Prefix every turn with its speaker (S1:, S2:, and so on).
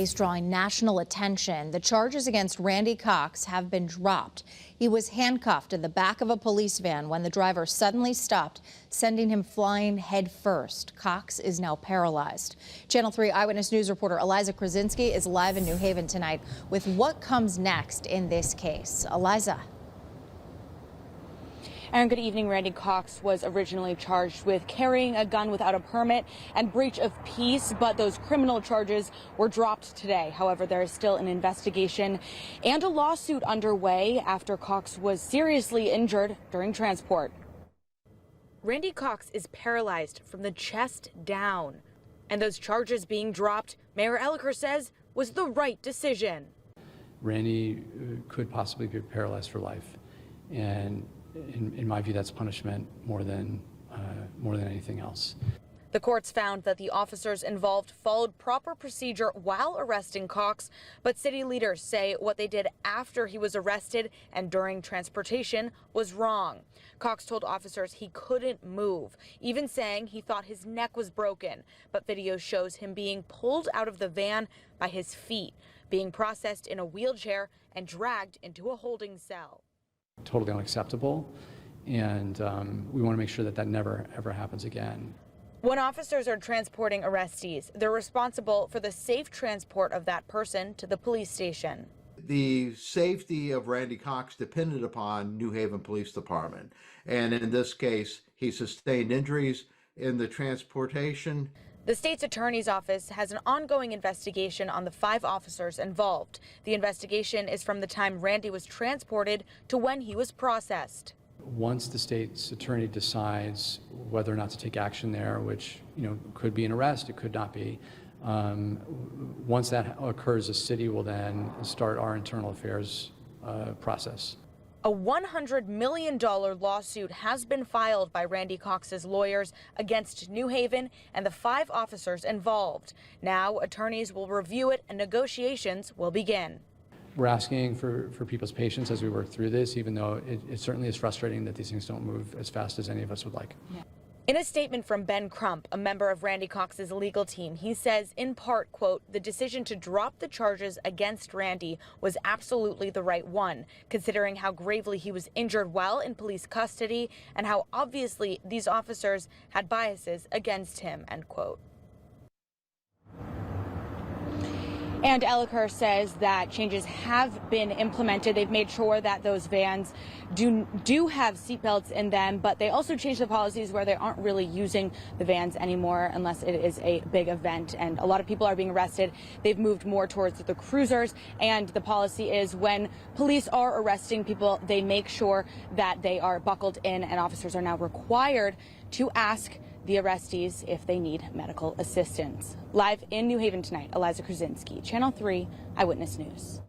S1: Is drawing national attention. The charges against Randy Cox have been dropped. He was handcuffed in the back of a police van when the driver suddenly stopped, sending him flying head first. Cox is now paralyzed. Channel 3 Eyewitness News reporter Eliza Krasinski is live in New Haven tonight with what comes next in this case. Eliza.
S2: Aaron, good evening. Randy Cox was originally charged with carrying a gun without a permit and breach of peace, but those criminal charges were dropped today. However, there is still an investigation and a lawsuit underway after Cox was seriously injured during transport. Randy Cox is paralyzed from the chest down, and those charges being dropped, Mayor Eliker says, was the right decision.
S3: Randy could possibly be paralyzed for life, and in my view, that's punishment more than anything else.
S2: The courts found that the officers involved followed proper procedure while arresting Cox, but city leaders say what they did after he was arrested and during transportation was wrong. Cox told officers he couldn't move, even saying he thought his neck was broken, but video shows him being pulled out of the van by his feet, being processed in a wheelchair and dragged into a holding cell.
S3: Totally unacceptable, and we want to make sure that that never ever happens again.
S2: When officers are transporting arrestees, they're responsible for the safe transport of that person to the police station.
S4: The safety of Randy Cox depended upon New Haven Police Department, and in this case, he sustained injuries in the transportation.
S2: The state's attorney's office has an ongoing investigation on the 5 officers involved. The investigation is from the time Randy was transported to when he was processed.
S3: Once the state's attorney decides whether or not to take action there, which could be an arrest, it could not be, once that occurs, the city will then start our internal affairs process.
S2: A $100 million lawsuit has been filed by Randy Cox's lawyers against New Haven and the 5 officers involved. Now attorneys will review it and negotiations will begin.
S3: We're asking for people's patience as we work through this, even though it certainly is frustrating that these things don't move as fast as any of us would like.
S2: Yeah. In a statement from Ben Crump, a member of Randy Cox's legal team, he says, in part, quote, the decision to drop the charges against Randy was absolutely the right one, considering how gravely he was injured while in police custody and how obviously these officers had biases against him, end quote. And Eliker says that changes have been implemented. They've made sure that those vans do have seatbelts in them, but they also changed the policies where they aren't really using the vans anymore unless it is a big event. And a lot of people are being arrested. They've moved more towards the cruisers. And the policy is when police are arresting people, they make sure that they are buckled in, and officers are now required to ask the arrestees if they need medical assistance. Live in New Haven tonight, Eliza Krasinski, Channel 3 Eyewitness News.